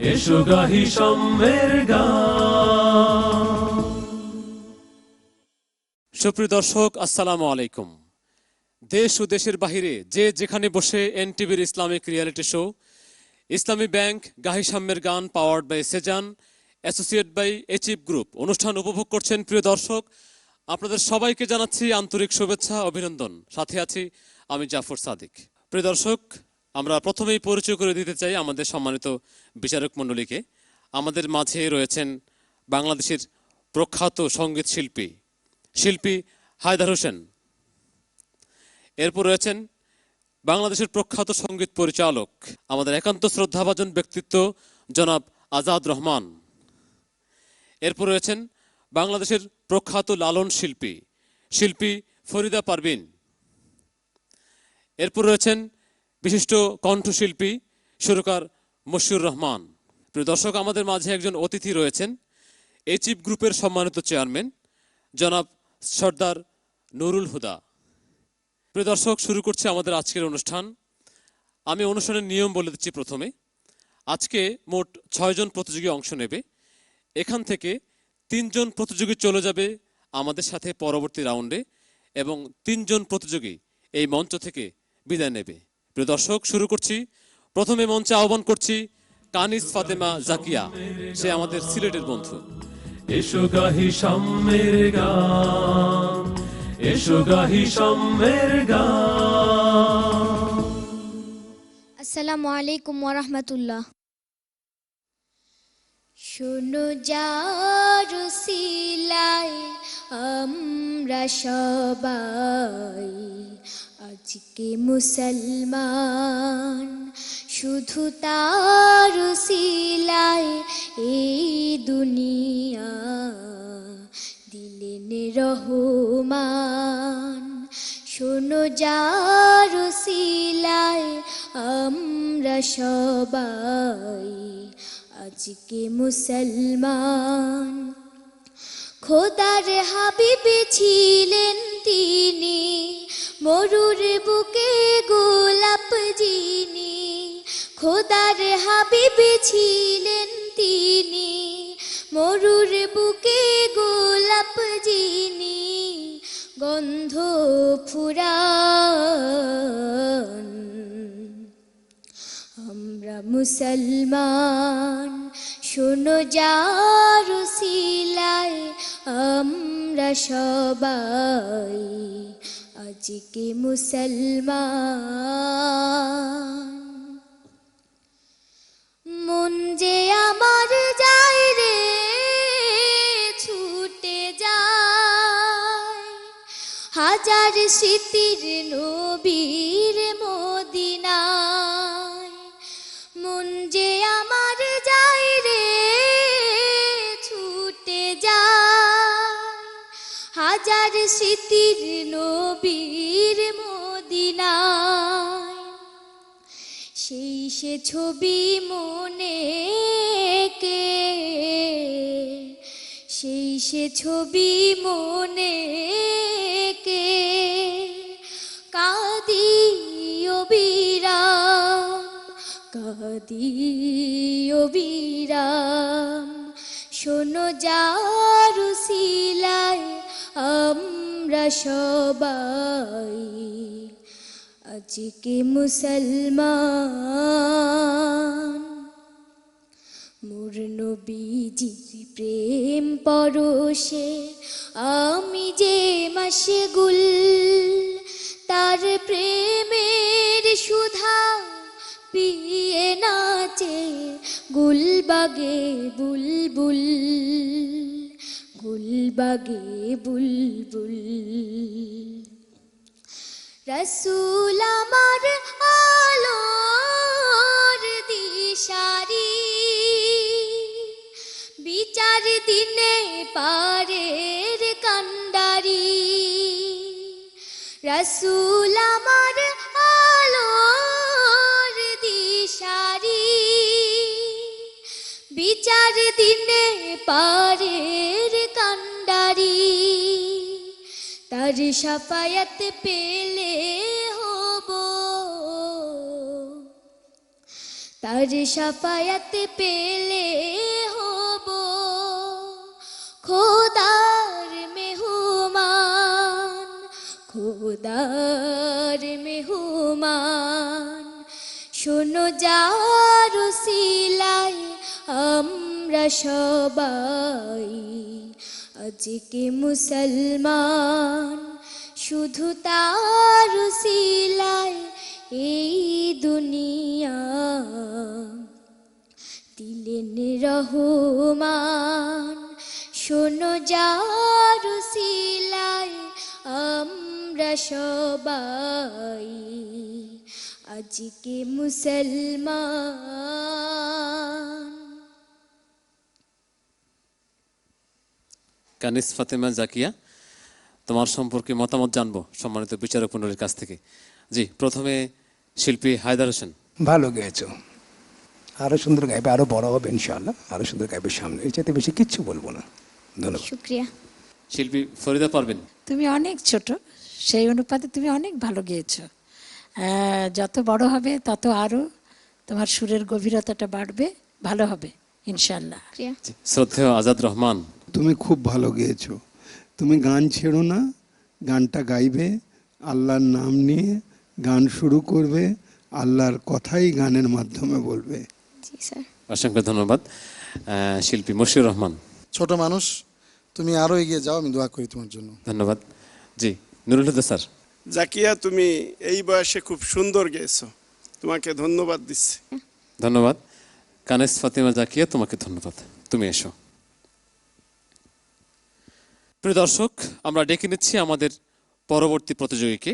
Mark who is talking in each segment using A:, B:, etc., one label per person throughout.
A: এসো গাহি সাম্যের গান।
B: সুপ্রিয় দর্শক, আসসালামু আলাইকুম। দেশ ও দেশের বাহিরে যে যেখানে বসে এনটিভির Islamic reality show Islami bank গাহি সাম্যের গান powered by Sezan associate by achieve group অনুষ্ঠান উপভোগ করছেন। প্রিয় দর্শক, আপনাদের সবাইকে জানাচ্ছি আন্তরিক শুভেচ্ছা, অভিনন্দন। সাথে আছি আমি জাফর সাদিক। প্রিয় দর্শক, আমরা প্রথমেই পরিচয় করে দিতে চাই আমাদের সম্মানিত বিচারক মণ্ডলীকে। আমাদের মাঝে রয়েছেন বাংলাদেশের প্রখ্যাত সঙ্গীত শিল্পী হায়দার হোসেন। এরপর রয়েছেন বাংলাদেশের প্রখ্যাত সঙ্গীত পরিচালক, আমাদের একান্ত শ্রদ্ধাভাজন ব্যক্তিত্ব জনাব আজাদ রহমান। এরপর রয়েছেন বাংলাদেশের প্রখ্যাত লালন শিল্পী ফরিদা পারভিন। এরপর রয়েছেন বিশিষ্ট কণ্ঠশিল্পী সুরকার মশিউর রহমান। প্রিয় দর্শক, আমাদের মাঝে একজন অতিথি রয়েছেন, এচিভ গ্রুপের সম্মানিত চেয়ারম্যান জনাব সর্দার নুরুল হুদা। প্রিয় দর্শক, শুরু করছে আমাদের আজকের অনুষ্ঠান। আমি অনুষ্ঠানের নিয়ম বলে দিচ্ছি। প্রথমে, আজকে মোট 6 জন প্রতিযোগী অংশ নেবে। এখান থেকে 3 জন প্রতিযোগী চলে যাবে আমাদের সাথে পরবর্তী রাউন্ডে এবং 3 জন প্রতিযোগী এই মঞ্চ থেকে বিদায় নেবে। প্রিয় দর্শক, শুরু করছি। প্রথমে মঞ্চে আহ্বান করছি কানিজ ফাতেমা জাকিয়া, সে আমাদের সিলেটের বন্ধু।
A: এসো গাহি সাম্যের গান, এসো গাহি সাম্যের গান।
C: আসসালামু আলাইকুম ওয়া রাহমাতুল্লাহ। শোনো যার উসিলায় আমরা সবাই আজকে মুসলমান, শুধু তার উসিলায় এই দুনিয়া দিলেন রহমান। শোনো যার উসিলায় আমরা সবাই আজকে মুসলমান। খোদার হাবিব ছিলেন তিনি, মরুর বুকে গোলাপ যিনি। খোদার হাবিব ছিলেন তিনি, মরুর বুকে গোলাপ যিনি। গন্ধ ফুরান আমরা মুসলমান। শোনো যার উসিলায় আমরা সবাই আজকে মুসলমান। মন যে আমার যায় রে ছুটে যায়, হাজার স্মৃতির নবীর মদিনায়। মন যে আমার যায় রে ছুটে যায়, হাজার স্মৃতির নবীর মদিনায়। সেই সে ছবি মনে কে, সেই সে ছবি মনে কে। কাঁদি অবিরাম, কাঁদি অবিরাম। শোনো যার উসিলায় আমরা সবাই আজকে মুসলমান। মোর নবীজির প্রেম পরশে আমি যে মাশগুল, তার প্রেমের সুধা পিয়ে নাচে গুলবাগে বুলবুল, গুলবাগে বুলবুল। রসুল আমার আলোর দিশারি, বিচার দিনে পারের কান্ডারি। রসুল আমার আলোর দিশারি, বিচার দিনে পারের কান্ডারি। তার শাফায়াত পেলে হব, তার শাফায়াত পেলে সবাই আজকে মুসলমান, শুধু তার উসিলায় এই দুনিয়া দিলেন রহমান। শোনো যার উসিলায় আমরা সবাই আজকে মুসলমান।
B: কানিস ফাতেমা জাকিয়া, তোমার সম্পর্কে মতামত জানবো সম্মানিত বিচারক মণ্ডলীর কাছ থেকে। জি, প্রথমে শিল্পী হায়দার হোসেন।
D: ভালো গেয়েছো, আরো সুন্দর গাইবে, আরো বড় হবে ইনশাআল্লাহ, আরো সুন্দর গাইবে সামনে, এর চাইতে বেশি কিচ্ছু বলবো না। ধন্যবাদ।
C: শুক্রিয়া।
B: শিল্পী ফরিদা পারভিন।
E: তুমি অনেক ছোট, সেই অনুপাতে তুমি অনেক ভালো গেয়েছো। যত বড় হবে তত আরো তোমার সুরের গভীরতাটা বাড়বে, ভালো হবে ইনশাআল্লাহ।
B: জি, শ্রদ্ধেয় আজাদ রহমান।
F: তুমি খুব ভালো গেয়েছো। তুমি গান ছেড়ো না, গানটা গাইবে, আল্লাহর নাম নিয়ে গান শুরু করবে, আল্লাহর কথাই গানের মাধ্যমে বলবে।
C: জি স্যার।
B: অসংখ্য ধন্যবাদ। শিল্পী মশিউর রহমান।
G: ছোট মানুষ, তুমি আরো এগিয়ে যাও, আমি দোয়া করি তোমার জন্য।
B: ধন্যবাদ। জি, নুরুল হুদা স্যার।
H: জাকিয়া, তুমি এই বয়সে খুব সুন্দর গেয়েছো, তোমাকে ধন্যবাদ দিচ্ছি।
B: ধন্যবাদ। কানিস ফাতেমা জাকিয়া, তোমাকে ধন্যবাদ, তুমি এসো। প্রিয় দর্শক, আমরা ডেকে নিচ্ছি আমাদের পরবর্তী প্রতিযোগীকে।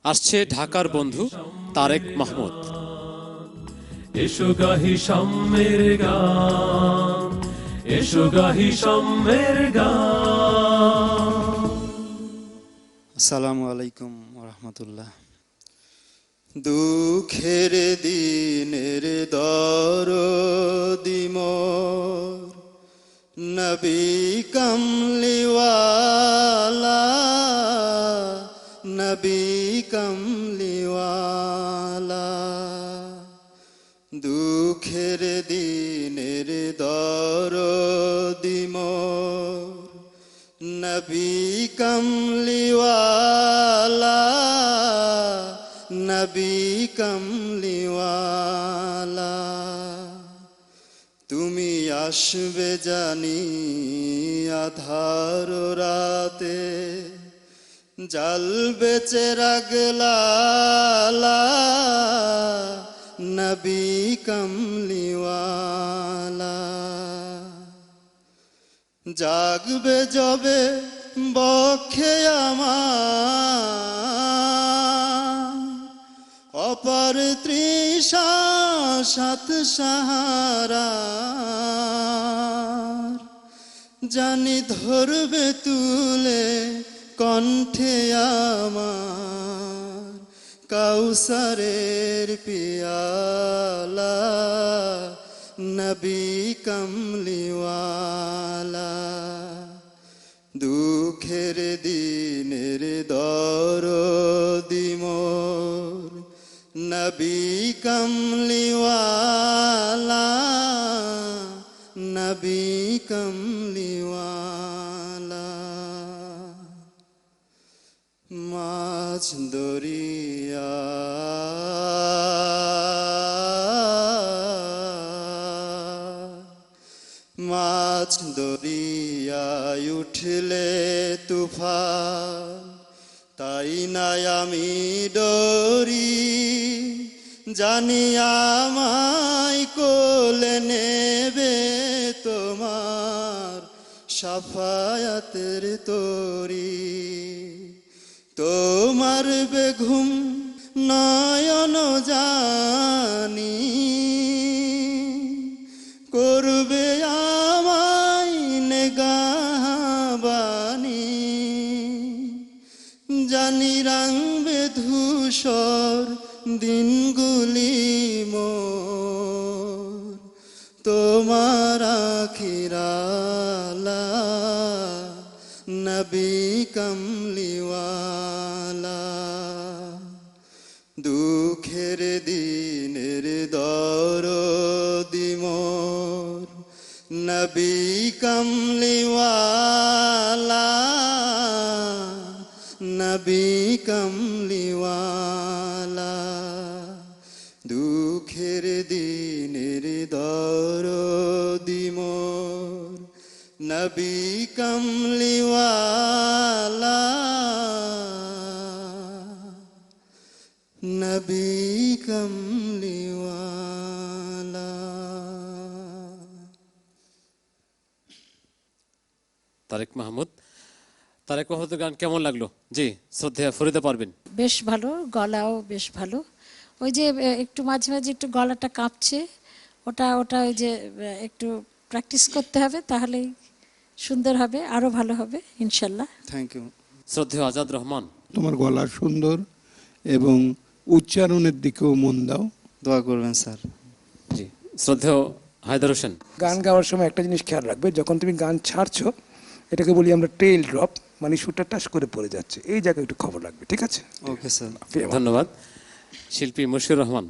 B: আসছে ঢাকার বন্ধু তারেক মাহমুদ।
A: এসো গাহি সাম্যের গান, এসো গাহি সাম্যের গান।
I: আসসালামু আলাইকুম রহমতুল্লাহ। দুঃখের দিনের দরদি মোর নবী কমলিওয়ালা, নবী কমলিওয়ালা। দুঃখের দিনের দরদি মোর নবী কমলিওয়ালা, নবী কমলিওয়ালা। তুমি আসবে জানি আধার রাতে, জ্বলবে চিরাগ লালা, নবী কমলিওয়ালা। জাগবে যবে বক্ষে আমার, অপার তৃষা সাত সাহারা, জানি ধরবে তুলে কণ্ঠে আমার, কাউসারের পিয়ালা, নবী কমলিওয়ালা। দুঃখের দিনের দরদি মোর নবী কমলিওয়ালা, নবী কমলিওয়ালা। মাঝ দরিয়া মাছ দরিয়ায় উঠলে তুফান, তাই না আমি ডরি, জানি আমায় কোলে নেবে তোমার সাফায়াতের তরি। তোমার বেঘুম নয়ন জানি, করবে আমায় নেগাহবানি, জানি রাঙবে ধূসর দিনগুলি মোর, তোমার আখিরালা, নবী কমলিওয়ালা। দুঃখের দিনের দরদি মোর নবী কমলিওয়ালা, নবী কমলিওয়ালা। দুঃখের দিনের দরদি মোর নবী কমলিওয়ালা নবী কমলিওয়ালা।
B: তারেক মাহমুদের গান কেমন লাগলো? জি শ্রদ্ধেয়া ফরিদা পারবেন।
E: বেশ ভালো, গলাও বেশ ভালো। ওই যে একটু মাঝে মাঝে একটু গলাটা কাঁপছে, ওটা ওই যে একটু প্র্যাকটিস করতে হবে, তাহলেই সুন্দর হবে, আরো ভালো হবে ইনশাল্লাহ।
I: Thank you.
B: শ্রদ্ধেয় আজাদ রহমান,
F: তোমার গলা সুন্দর এবং উচ্চারণের দিকেও মন দাও।
I: দোয়া করবেন স্যার।
B: জি শ্রদ্ধেয় হায়দার হোসেন।
D: গান গাওয়ার সময় একটা জিনিস খেয়াল রাখবে, যখন তুমি গান ছাড়ছো, এটাকে বলি আমরা টেইল ড্রপ, মানে সুরটা টাচ করে পড়ে যাচ্ছে, এই জায়গায় একটু খবর রাখবে, ঠিক আছে?
I: Okay sir.
B: ধন্যবাদ। শিল্পী মশিউর রহমান।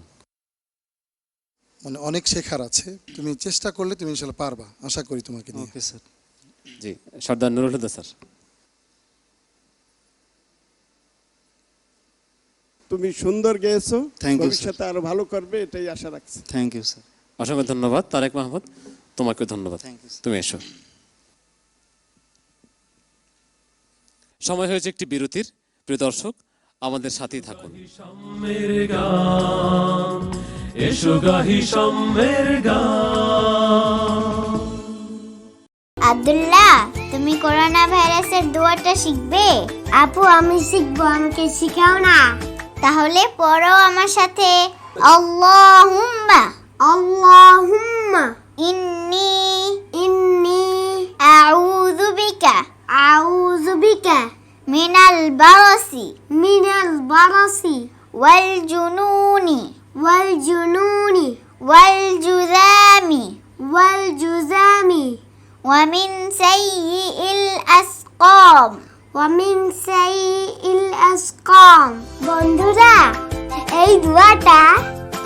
G: মানে অনেক শেখার আছে, তুমি চেষ্টা করলে তুমি ইনশাল্লাহ পারবা, আশা করি তোমাকে নিয়ে।
I: Okay sir.
B: জি সর্দার নুরুল হুদা স্যার।
H: তুমি সুন্দর গেয়েছো,
I: Thank you,
H: ভবিষ্যতে আরো ভালো করবে, এটাই আশা রাখছি।
I: Thank you sir.
B: অসংখ্য ধন্যবাদ। তারেক মাহমুদ, তোমাকে ধন্যবাদ,
I: Thank you, sir.
B: তুমি এসো। সময় হয়েছে একটি বিরতির। প্রিয় দর্শক, আমাদের সাথেই থাকুন।
A: সাম্যের গান, এসো গাহি সাম্যের গান।
C: আব্দুল্লাহ, তুমি করোনা ভাইরাসের দোয়াটা শিখবে? আপু আমি শিখবো, আমাকে শিখাও না। তাহলে পড়ো আমার সাথে, আল্লাহুম্মা আল্লাহুম্মা ইন্নি আউযু বিকা মিনাল বারাসি ওয়াল জুনুনি ওয়াল জুযামি ওয়া মিন সাইয়্যিল আসকাম। বন্ধুরা, এই দোয়াটা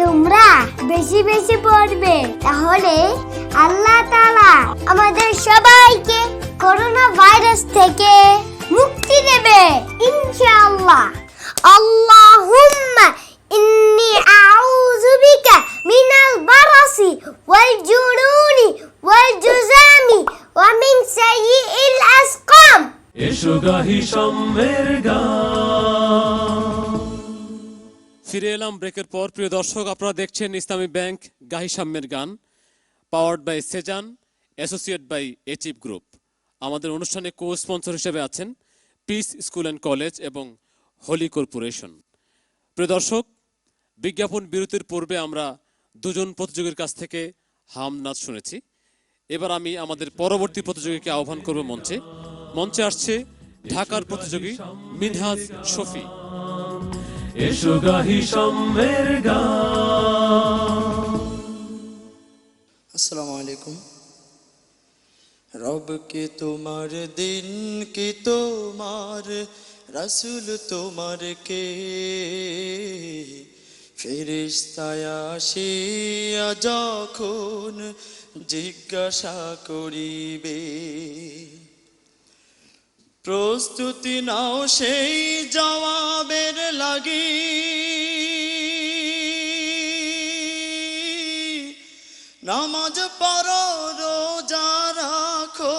C: তোমরা বেশি বেশি পড়বে, তাহলে আল্লাহ তাআলা আমাদের সবাইকে করোনা ভাইরাস থেকে মুক্তি দেবে ইনশাআল্লাহ। আল্লাহুম্মা ইন্নী আউযু বিকা মিনাল বারাসি ওয়াল জুনুনি ওয়াল জুযামি ওয়া মিন সাইয়্যিল আসকাম।
A: এসো গাহি সাম্যের গান।
B: ফিরে এলাম ব্রেকের পর। প্রিয় দর্শক, আপনারা দেখছেন ইসলামী ব্যাংক গাহি সাম্যের গান, powered by Sezan, associate by achieve group. আমাদের অনুষ্ঠানে কো স্পন্সর হিসেবে আছেন পিস স্কুল অ্যান্ড কলেজ এবং হোলি কর্পোরেশন। প্রিয় দর্শক, বিজ্ঞাপন বিরতির পূর্বে আমরা দুজন প্রতিযোগীর কাছ থেকে হাম নাচ শুনেছি। এবার আমি আমাদের পরবর্তী প্রতিযোগীকে আহ্বান করব মঞ্চে। মঞ্চে আসছে ঢাকার প্রতিযোগী মিনহাজ শফি।
A: এসো গাহি সাম্যের গান।
I: আসসালামু আলাইকুম। রব কে তোমার দিন কি তোমার রাসূল তোমার কে, ফেরেশতায় আসিয়া যখন জিজ্ঞাসা করিবে, প্রস্তুতি নাও সেই জবাবের লাগি, নামাজ পড়ো রোজা রাখো,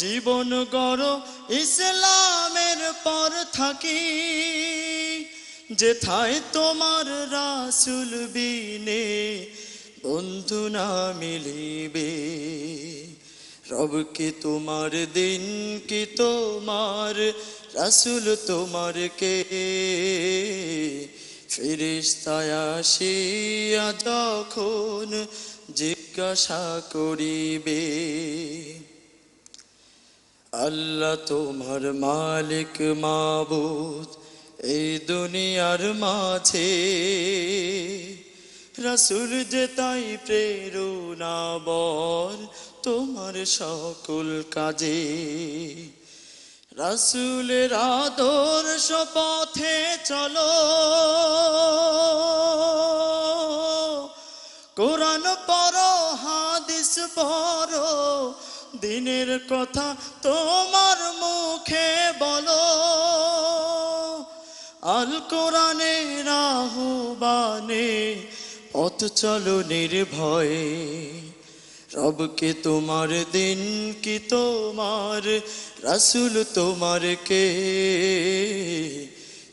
I: জীবন গড়ো ইসলামের পর থাকি, যেথায় তোমার রাসূল বিনে বন্ধু না মিলিবে। রব কি তোমার দিন কি তোমার রাসূল তোমার কে, ফেরেশতায় আসিয়া যখন জিজ্ঞাসা করিবে, আল্লাহ তোমার মালিক মাবুদ এই দুনিয়ার মাঝে, রাসূল যে তাই প্রেরণা বর তোমার সকল কাজে, রাসূলের আদর্শ পথে চলো, কোরআন পড়ো হাদিস পড়ো, দিনের কথা তোমার মুখে বলো, আল কোরআনের আহ্বানে পথ চলো নির্ভয়ে, রবকে তোমার দিন কি তোমার রাসূল তোমার কে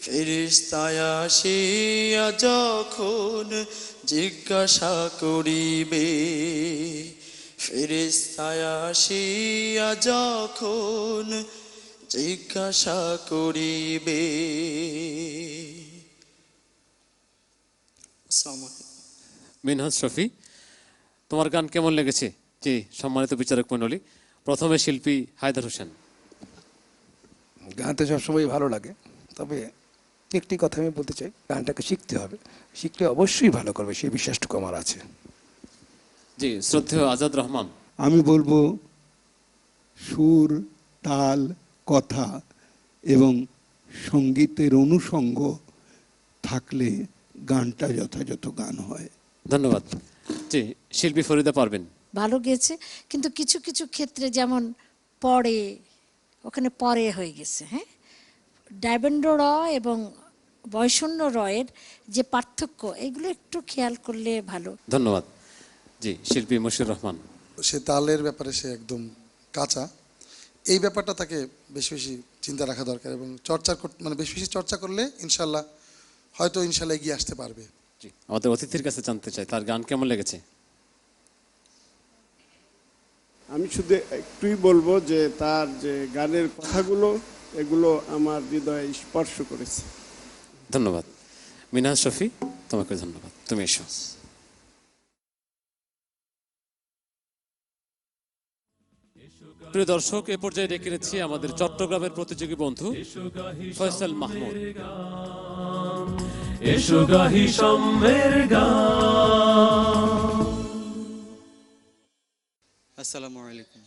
I: ফেরেশতায় আসিয়া যখন জিজ্ঞাসা করিবে ফেরেশতায় আসিয়া যখন জিজ্ঞাসা করিবে। আসসালামু আলাইকুম।
B: মিনহাজ শফি, তোমার গান কেমন লেগেছে? জি, সম্মানিত বিচারক মণ্ডলী, প্রথমে শিল্পী হায়দার হোসেন।
D: গান তো সবসময় ভালো লাগে, তবে একটি কথা আমি বলতে চাই, গানটাকে শিখতে হবে, শিখলে অবশ্যই ভালো করবে, সেই বিশ্বাসটুকু আমার আছে।
B: জি, শ্রদ্ধেয় আজাদ রহমান।
F: আমি বলবো সুর, তাল, কথা এবং সঙ্গীতের অনুষঙ্গ থাকলে গানটা যথাযথ গান হয়।
B: ধন্যবাদ। জি, শিল্পী ফরিদা পারবেন।
E: ভালো গেছে, কিন্তু কিছু কিছু ক্ষেত্রে যেমন পরে, ওখানে পরে হয়ে গেছে। হ্যাঁ, ডায়বন্ড র এবং বয়সন্য রয়ের যে পার্থক্য, এগুলো একটু খেয়াল করলে ভালো।
B: ধন্যবাদ। জি, শিল্পী মশিউর রহমান।
G: সে তালের ব্যাপারে সে একদম কাঁচা, এই ব্যাপারটা তাকে বেশি বেশি চিন্তা রাখা দরকার এবং চর্চা মানে বেশি বেশি চর্চা করলে ইনশাল্লাহ এগিয়ে আসতে পারবে।
B: জি, আমাদের অতিথির কাছে জানতে চাই তার গান কেমন লেগেছে।
H: আমি শুধু একটুই বলবো যে তার যে গানের কথাগুলো এগুলো আমার হৃদয়ে স্পর্শ করেছে।
B: ধন্যবাদ। মিনহাজ শফি, তোমাকে ধন্যবাদ, তুমি এসো। প্রিয় দর্শক, এ পর্যায়ে ডেকে নিচ্ছি আমাদের চট্টগ্রামের প্রতিযোগী বন্ধু ফয়সাল মাহমুদ।
A: এসো গাহি সম্মের গান।
I: আসসালামু আলাইকুম।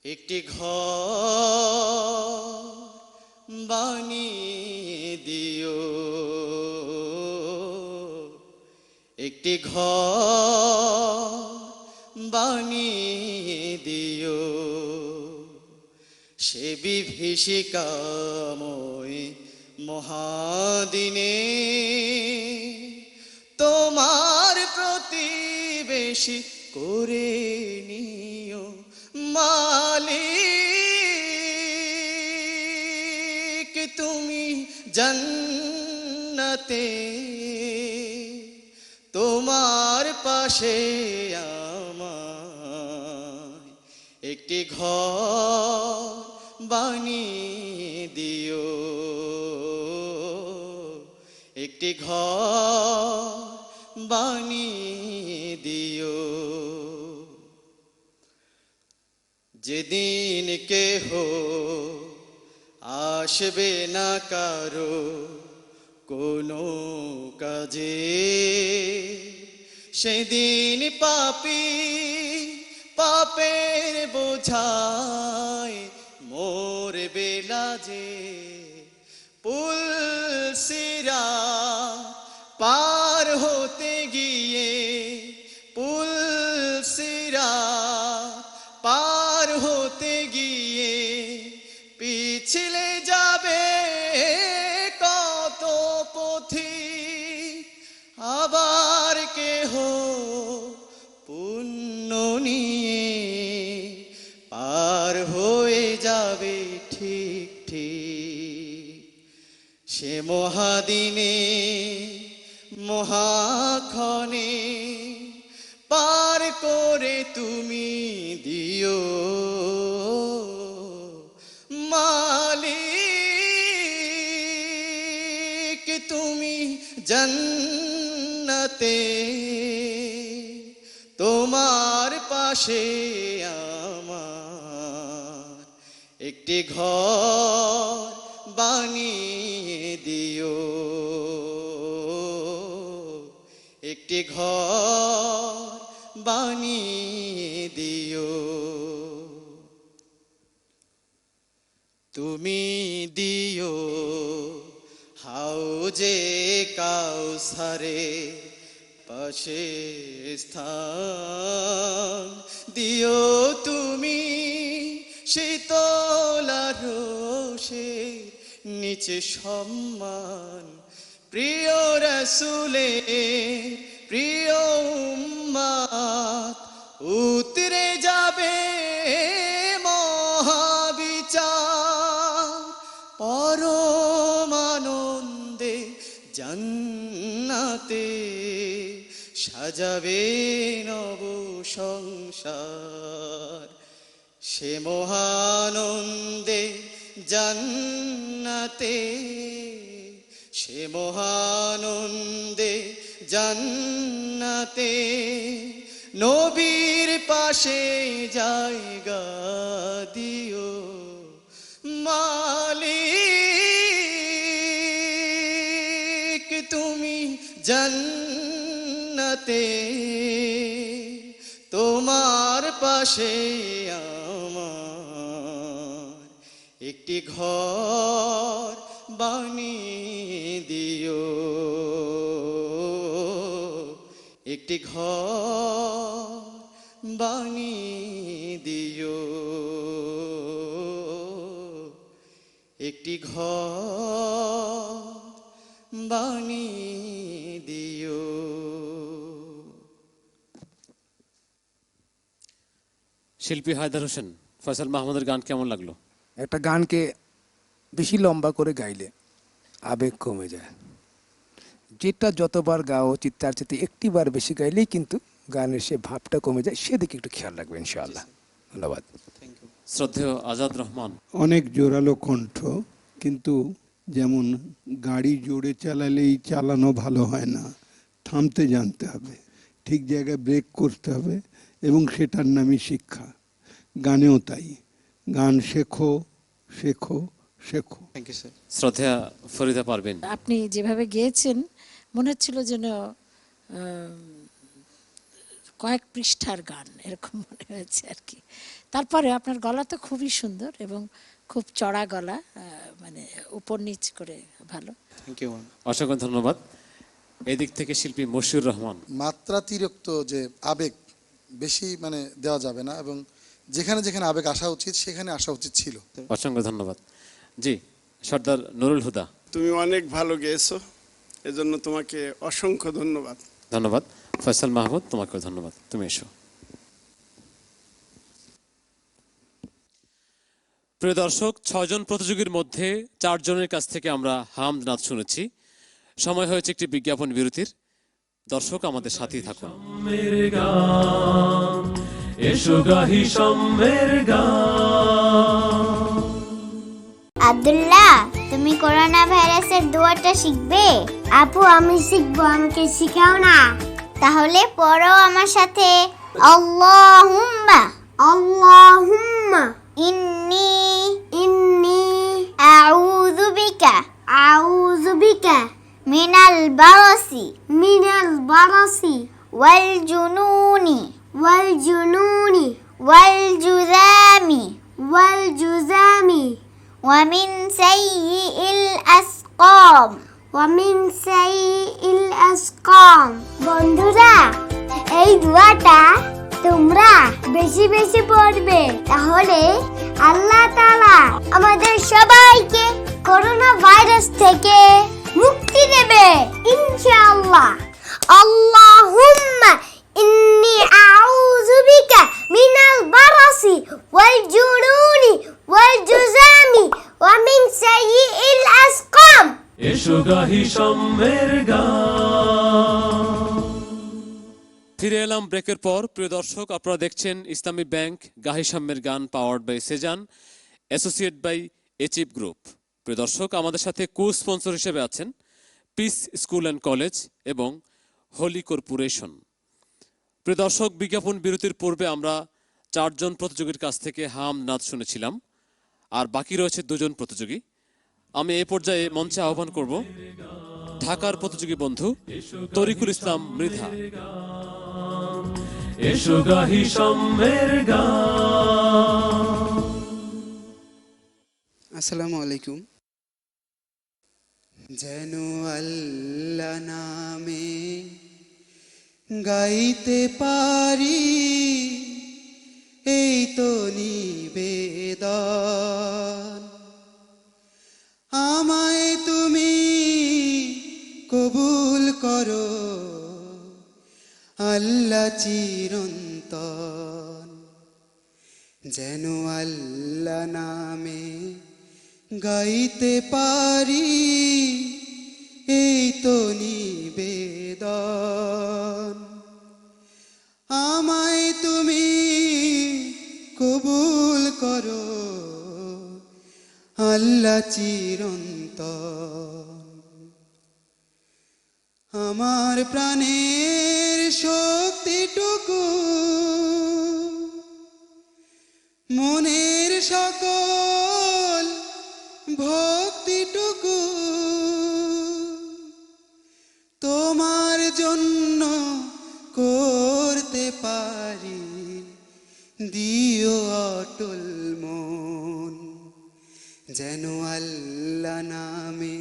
I: একটি ঘর বানিয়ে দিও, একটি ঘর বানিয়ে দিও, সে বিভীষিকাময় মহাদিনে তোমার প্রতিবেশী করে নিও মালিক। তুমি জান্নাতে তোমার পাশে আমায় একটি ঘর বানিয়ে দিও, একটি ঘর বানিয়ে দিও। যেদিন কেহ আসবে না কারো কোনো কাজে, সেদিন পাপী পাপের বোঝায় মরবে লাজে। পুলসিরা পার হতে গিয়ে, পুলসিরা পার হতে গিয়ে পিছলে যাবে কত পথিক, আবার কেহ পুণ্য নিয়ে পার হয়ে যাবে ঠিক ঠিক। সে মহাদিনে মহাক্ষণে পার করে তুমি দিও মালিক। তুমি জান্নাতে তোমার পাশে আমার একটি ঘর বানিয়ে দিও, একটি ঘর বানিয়ে দিও। তুমি দিও হাউজে কাউসারে পাশে স্থান, দিও তুমি শীতলা রোষের নিচে সম্মান, প্রিয় রাসূলে প্রিয় উম্মাত উতরে যাবে মহাবিচার, পরম আনন্দে জান্নাতে সাজাবে নব সংসার, সে মহানন্দে জান্নাতে, সে মহানন্দে জান্নাতে নবীর পাশে জায়গা দিও মালিক, তুমি জান্নাতে, তোমার পাশে আমার একটি ঘর বানিয়ে দিও, একটি ঘর বানিয়ে দিও, একটি ঘর বানিয়ে দিও।
B: শিল্পী হায়দার হোসেন, ফয়সাল মাহমুদের গান কেমন লাগলো?
D: একটা গানকে বেশি লম্বা করে গাইলে আবেগ কমে যায়, যেটা যতবার গাওয়া উচিত তার চেয়ে একটিবার বেশি গাইলেই কিন্তু গানের সে ভাবটা কমে যায়, সেদিকে একটু খেয়াল রাখবেন ইনশাআল্লাহ। ধন্যবাদ।
B: শ্রদ্ধেয় আজাদ রহমান।
F: অনেক জোরালো কণ্ঠ, কিন্তু যেমন গাড়ি জোরে চালালেই চালানো ভালো হয় না, থামতে জানতে হবে, ঠিক জায়গায় ব্রেক করতে হবে, এবং সেটার নামই শিক্ষা। গানেও তাই, গান শেখো শেখো শেখো।
I: Thank you sir.
B: শ্রদ্ধেয়া ফরিদা পারবেন।
E: আপনি যেভাবে গেয়েছেন মনে হচ্ছিল যেন কয়েক পৃষ্ঠার গান এরকম মনে হয়েছে আর কি। তারপরে আপনার গলা তো খুবই সুন্দর এবং খুব চড়া গলা, মানে উপর নিচ করে ভালো।
I: Thank you.
B: অসংখ্য ধন্যবাদ। এদিক থেকে শিল্পী মশিউর রহমান।
G: মাত্রাতিরিক্ত যে আবেগ বেশি মানে দেওয়া যাবে না, এবং যেখানে যেখানে আবেগ আসা উচিত সেখানে আসা উচিত ছিল।
B: অসংখ্য ধন্যবাদ। জি, সর্দার নুরুল হুদা।
H: তুমি অনেক ভালো গেয়েছো, এজন্য তোমাকে অসংখ্য ধন্যবাদ।
B: ধন্যবাদ। ফয়সাল মাহমুদ, তোমাকেও ধন্যবাদ, তুমি এসো। প্রিয় দর্শক, 6 জন প্রতিযোগীর মধ্যে 4 জনের কাছ থেকে আমরা হামদ নাত শুনেছি। সময় হয়েছে একটি বিজ্ঞাপন বিরতির। দর্শক আমাদের সাথেই থাকুন।
A: মেরে গান এসো গাহি সম্মের গান।
C: আব্দুল্লাহ, তুমি করোনা ভাইরাসের দোয়াটা শিখবে? আপু আমি শিখবো, আমাকে শিখাও না। তাহলে পড়ো আমার সাথে, আল্লাহুম্মা আল্লাহুম্মা ইন্নি আউযু বিকা মিনাল বারাসি ওয়াল জুনুনি ওয়াল জুযামি ওয়া মিন সাইয়্যিল আসকাম। বন্ধুরা, এই দোয়াটা তোমরা বেশি বেশি পড়বে, তাহলে আল্লাহ তাআলা আমাদের সবাইকে করোনা ভাইরাস থেকে মুক্তি দেবে ইনশাআল্লাহ। আল্লাহুম্মা ইন্নী আউযু বিকা মিনাল বারাসি ওয়াল জুনুনি ওয়াল জুযামি ওয়া মিন সাইয়্যিল আসকাম।
A: এসো গাহি সম্মের গান।
B: ফিরে এলাম ব্রেকের পর। প্রিয় দর্শক, আপনারা দেখছেন ইসলামী ব্যাংক গাহি সাম্যের গান, powered by Sezan, associate by achieve group. প্রিয় দর্শক, আমাদের সাথে কো স্পন্সর হিসেবে আছেন পিস স্কুল অ্যান্ড কলেজ এবং হোলি কর্পোরেশন। প্রিয় দর্শক, বিজ্ঞাপন বিরতির পূর্বে আমরা 4 জন প্রতিযোগীর কাছ থেকে হাম নাচ শুনেছিলাম, আর বাকি রয়েছে 2 জন প্রতিযোগী। আমি এই পর্যায়ে মঞ্চে আহ্বান করব ঢাকার প্রতিযোগী বন্ধু তরিকুল ইসলাম মৃধা।
A: এসো গাহি সাম্যের গান।
J: আসসালামু আলাইকুম। যেন আল্লাহ নামে গাইতে পারি, এই তো নিবেদন। আমায় তুমি কবুল করো আল্লাহ চিরন্তন। যেন আল্লাহ নামে গাইতে পারি, এই তো নিবেদন। আমায় তুমি কবুল করো আল্লাহ চিরন্তন। আমার প্রাণের শক্তিটুকু, মনের সকল ভক্তিটুকু তোমার জন্য করতে পারি, দিও অটল মন। যেন আল্লাহ নামে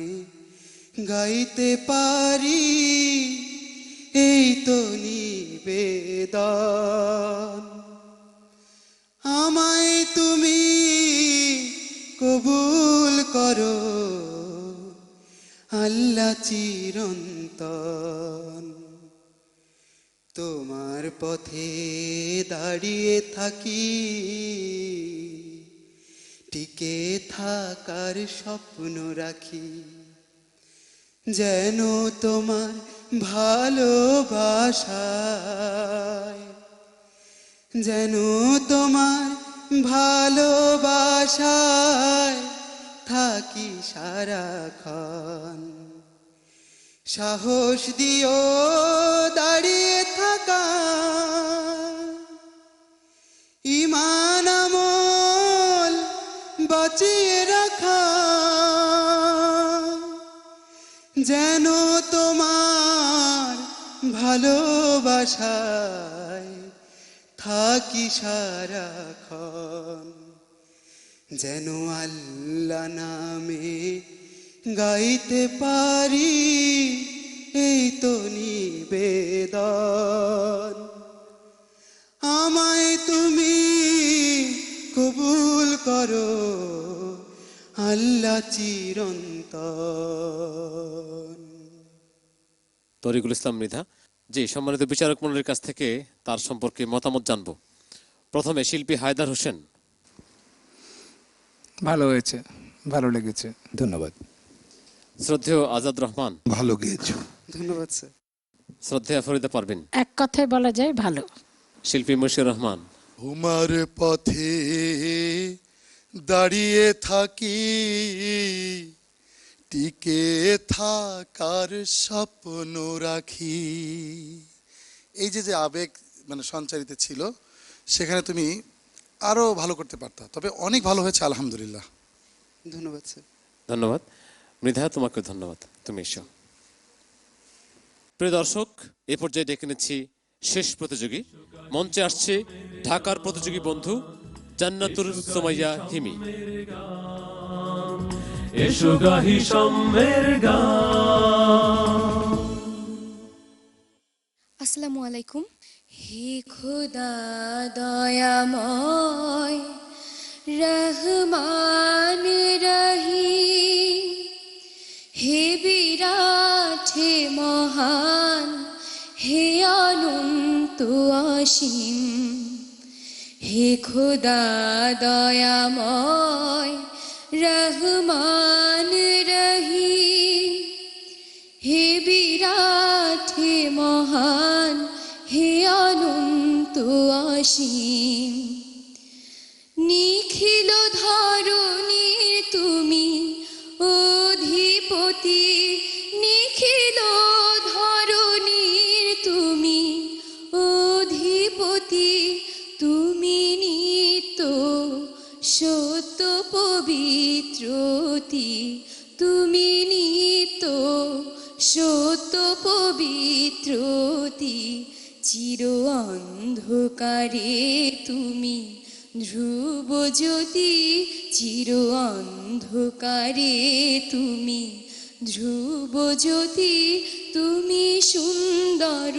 J: গাইতে পারি, এই তো নিবেদন। আমায় তুমি কবুল করো আল্লাহ চিরন্তন। তোমার পথে দাঁড়িয়ে থাকি, টিকে থাকার স্বপ্ন রাখি। যেন তোমার ভালোবাসায়, যেন তোমার ভালোবাসায় থাকি সারাক্ষণ। সাহস দিও দাঁড়িয়ে থাকা, ঈমান আমল বাঁচিয়ে রাখা। যেন তোমার ভালোবাসায় থাকি সারাক্ষণ। যেন আল্লাহ নামে গাইতে পারি, এই তো নিবেদন। আমায় তুমি কবুল করো আল্লাহ চিরন্তন।
B: তরিকুল ইসলাম মৃধা। জি, সম্মানিত বিচারক মণ্ডলীর কাছ থেকে তার সম্পর্কে মতামত জানব। প্রথমে শিল্পী হায়দার হোসেন।
D: ভালো হয়েছে, ভালো লেগেছে, ধন্যবাদ।
B: শ্রদ্ধেয় আজাদ রহমান।
F: ভালো গেয়েছো।
J: ধন্যবাদ স্যার।
B: শ্রদ্ধেয় ফরিদা পারভিন।
E: এক কথায় বলা যায় ভালো।
B: শিল্পী মশিউর রহমান।
G: তোমার পথে দাঁড়িয়ে থাকি, টিকে থাকার স্বপ্ন রাখি। এই যে যে আবেগ মানে সঞ্চারিত ছিল, সেখানে তুমি আরো ভালো করতে পারতা, তবে অনেক ভালো হয়েছে আলহামদুলিল্লাহ।
J: ধন্যবাদ স্যার।
B: ধন্যবাদ মৃধা, তোমাকে ধন্যবাদ, তুমি এসো। প্রিয় দর্শক, এ পর্যায়ে ডেকে নিচ্ছি শেষ প্রতিযোগী। মঞ্চে আসছে ঢাকার প্রতিযোগী বন্ধু জান্নাতুল সুমাইয়া হিমি।
A: এসো গাহি সাম্যের গান।
K: আসসালামু আলাইকুম। হে খোদা দয়াময় রহমান রহিম, হে বিরাট হে মহান, হে অনন্ত অসীম। হে খোদা দয়াময় রহমান রহিম, হে বিরাট হে মহান, হে অনন্ত অসীম। নিখিল ধরণীর তুমি অধিপতি, নিখিল ধরণীর তুমি অধিপতি। তুমি নিত্য সত্য পবিত্রতি, তুমি নিত্য সত্য পবিত্রতি। চির অন্ধ অন্ধকারে তুমি ধ্রুব জ্যোতি, চির অন্ধকারে তুমি ধ্রুব জ্যোতি, তুমি সুন্দর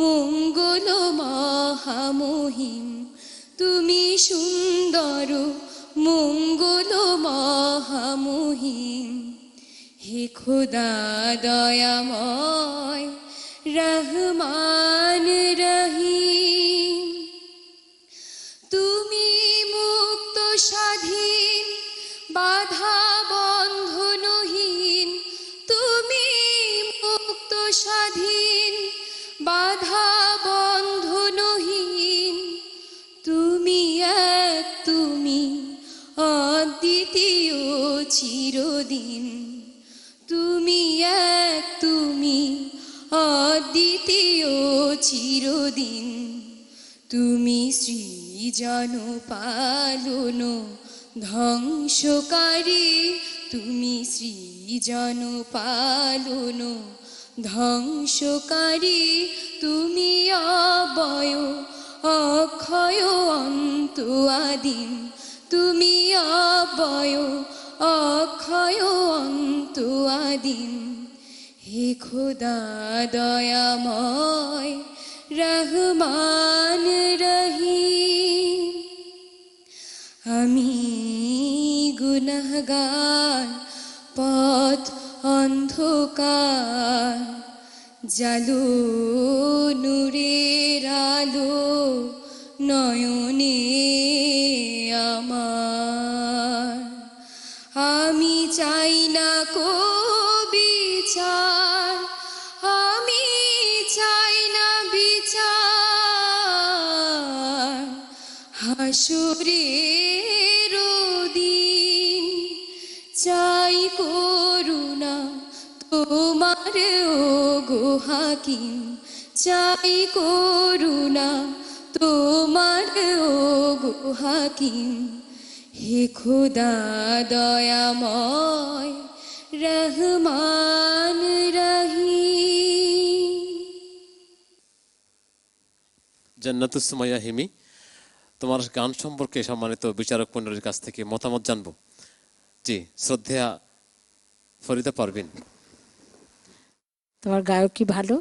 K: মঙ্গল মহামহিম, তুমি সুন্দর মঙ্গল মহামহিম। হে খোদা দয়াময় রহমান রহিম, তুমি মুক্ত স্বাধীন বাধা বন্ধনহীন, তুমি মুক্ত স্বাধীন বাধা বন্ধনহীন, তুমি এক, তুমি অদ্বিতীয় চিরদিন, তুমি এক, তুমি অদ্বিতীয় চিরদিন, তুমি সৃজন পালন ধ্বংসকারী, তুমি সৃজন পালন ধ্বংসকারী, তুমি অবয় অক্ষয় অন্ত আদিম, তুমি অবয় অক্ষয় অন্ত আদিম। হে খোদা দয়াময় রহমান রহিম, আমি গুনাহগার পথ অন্ধকার, জালো নূরের আলো নয়নে আমার, আমি চাই না কো বিচার, আমি চাই না বিচার, হাসুরের দিন চাই করুণা তোমার ওগো হাকিম, চাই করুণা তোমার ওগো হাকিম। হে খোদা দয়াময় রহমান রহিম।
B: জান্নাতুস সুমাইয়া হিমি, তোমার গান সম্পর্কে সম্মানিত বিচারক মণ্ডলীর কাছ থেকে মতামত জানবো। জি, শ্রদ্ধেয়া ফরিদা পারভিন।
E: তোমার গায়কই ভালো,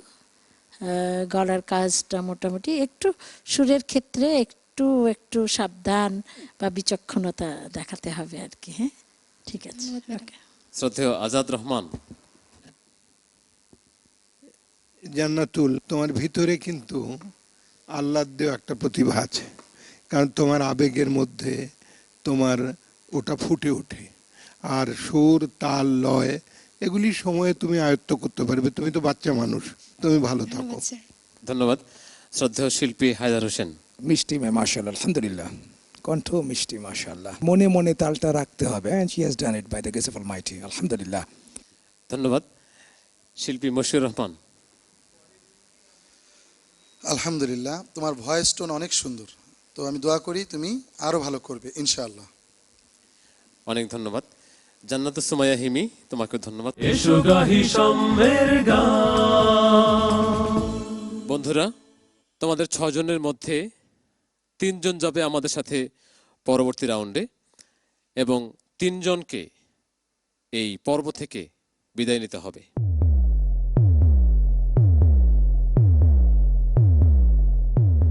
E: গলার কাজটা মোটামুটি, একটু সুরের ক্ষেত্রে একটু একটু সাবধান বা বিচক্ষণতা দেখাতে হবে আর কি। হ্যাঁ, ঠিক আছে।
B: শ্রদ্ধেয় আজাদ রহমান।
F: জান্নাতুল, তোমার ভিতরে কিন্তু আল্লাহর দেওয়া একটা প্রতিভা আছে, কারণ তোমার আবেগের মধ্যে তোমার ওটা ফুটে ওঠে, আর সুর তাল লয় এগুলি সময়ে তুমি আয়ত্ত করতে পারবে। তুমি তো বাচ্চা মানুষ, তুমি ভালো থাকো।
B: ধন্যবাদ। শ্রদ্ধেয় শিল্পী হায়দার হোসেন।
D: মিষ্টি মেয়ে, মাশাআল্লাহ, আলহামদুলিল্লাহ, কণ্ঠ মিষ্টি, মাশাআল্লাহ, মনে মনে তালটা রাখতে হবে, and she has done it by the grace of Almighty, আলহামদুলিল্লাহ।
B: ধন্যবাদ। শিল্পী মশিউর রহমান।
G: আলহামদুলিল্লাহ, তোমার ভয়েস টোন অনেক সুন্দর, তো আমি দোয়া করি তুমি আরো ভালো করবে ইনশাআল্লাহ।
B: অনেক ধন্যবাদ। জান্নাতুস সুমাইয়া হিমি, তোমাকে ধন্যবাদ।
A: এসো গাহি সাম্যের গান।
B: বন্ধুরা, তোমাদের 6 জনের মধ্যে 3 জন যাবে আমাদের সাথে পরবর্তী রাউন্ডে, এবং 3 জনকে এই পর্ব থেকে বিদায় নিতে হবে।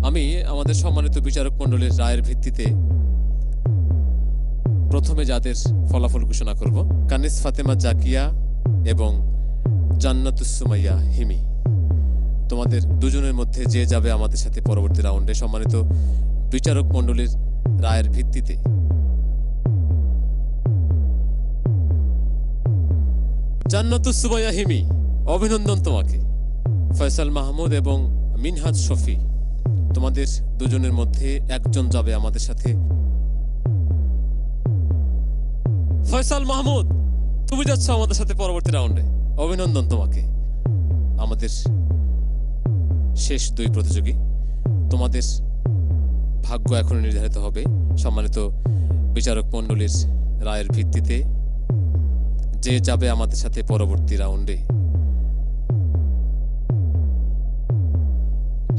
B: আমি আমাদের সম্মানিত বিচারক মণ্ডলীর রায়ের ভিত্তিতে প্রথমে যাদের ফলাফল ঘোষণা করব, কানিস ফাতেমা জাকিয়া এবং জান্নাতুস সুমাইয়া হিমি। তোমাদের দুজনের মধ্যে যে যাবে আমাদের সাথে পরবর্তী রাউন্ডে, সম্মানিত বিচারক মণ্ডলীর রায়ের ভিত্তিতে। জান্নাতুস সুমাইয়া হিমি, অভিনন্দন তোমাকে। ফয়সাল মাহমুদ এবং মিনহাজ শফি, তোমাদের দুজনের মধ্যে একজন যাবে আমাদের সাথে। ফয়সাল মাহমুদ, তুমি যাচ্ছ আমাদের সাথে পরবর্তী রাউন্ডে, অভিনন্দন তোমাকে। আমাদের শেষ 2 প্রতিযোগী, তোমাদের ভাগ্য এখন নির্ধারিত হবে সম্মানিত বিচারক মণ্ডলীর রায়ের ভিত্তিতে। যে যাবে আমাদের সাথে পরবর্তী রাউন্ডে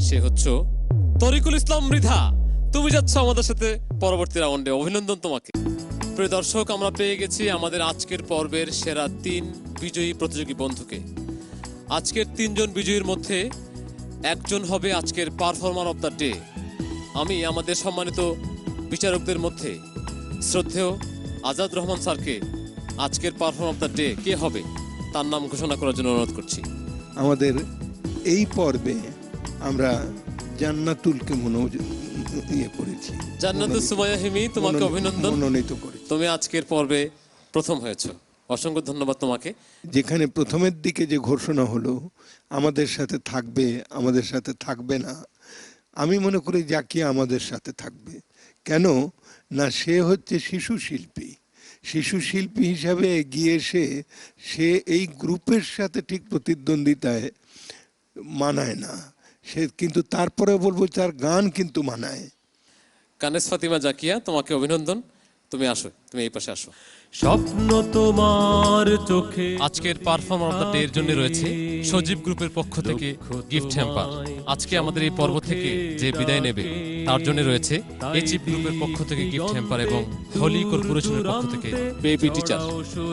B: সে হচ্ছে তরিকুল ইসলাম মৃধা, তুমি যাচ্ছ আমাদের সাথে পরবর্তী রাউন্ডে। অভিনন্দন তোমাকে। প্রিয় দর্শক, আমরা পেয়ে গেছি আমাদের আজকের পর্বের সেরা 3 বিজয়ী প্রতিযোগী বন্ধুকে। আজকের 3 জন বিজয়ীর মধ্যে একজন হবে আজকের পারফর্মার অফ দ্য ডে। আমি আমাদের সম্মানিত বিচারকদের মধ্যে শ্রদ্ধেয় আজাদ রহমান স্যারকে আজকের পারফর্মার অফ দ্য ডে কে হবে তার নাম ঘোষণা করার জন্য অনুরোধ করছি।
F: আমাদের এই পর্বে আমরা জান্নাতুলকে করেছি।
B: জান্নাতুল সুমাইয়া হিমি, তোমাকে অভিনন্দন,
F: মনোনীত করেছি।
B: তুমি আজকের পর্বে প্রথম হয়েছো, অসংখ্য ধন্যবাদ তোমাকে।
F: যেখানে প্রথমের দিকে যে ঘোষণা হলো আমাদের সাথে থাকবে, আমাদের সাথে থাকবে না, আমি মনে করি জাকিয়া আমাদের সাথে থাকবে। কেন না, সে হচ্ছে শিশু শিল্পী। শিশু শিল্পী হিসাবে এগিয়ে এসে সে এই গ্রুপের সাথে ঠিক প্রতিদ্বন্দ্বিতায় মানায় না, সে কিন্তু তারপরে বলবো তার গান কিন্তু মানায়।
B: কানেস ফাতিমা জাকিয়া, তোমাকে অভিনন্দন, তুমি আসো, তুমি এই পাশে আসো।
A: স্বপ্ন তোমার চোখে
B: আজকের পারফর্মার অফ দ্য ডে এর জন্য রয়েছে সজীব গ্রুপের পক্ষ থেকে গিফট হ্যাম্পার। আজকে আমাদের এই পর্ব থেকে যে বিদায় নেবে তার জন্য রয়েছে এচিপ গ্রুপের পক্ষ থেকে গিফট হ্যাম্পার এবং হলি কর্পোরেশনের পক্ষ থেকে বেবি টিচার।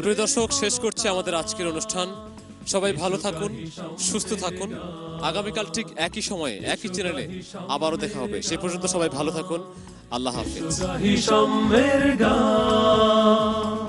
B: প্রিয় দর্শক, শেষ করছে আমাদের আজকের অনুষ্ঠান। সবাই ভালো থাকুন, সুস্থ থাকুন। আগামীকাল ঠিক একই সময়ে একই চ্যানেলে আবারও দেখা হবে। সে পর্যন্ত সবাই ভালো থাকুন। আল্লাহ হাফেজ।
A: গাহি সম্মের গান।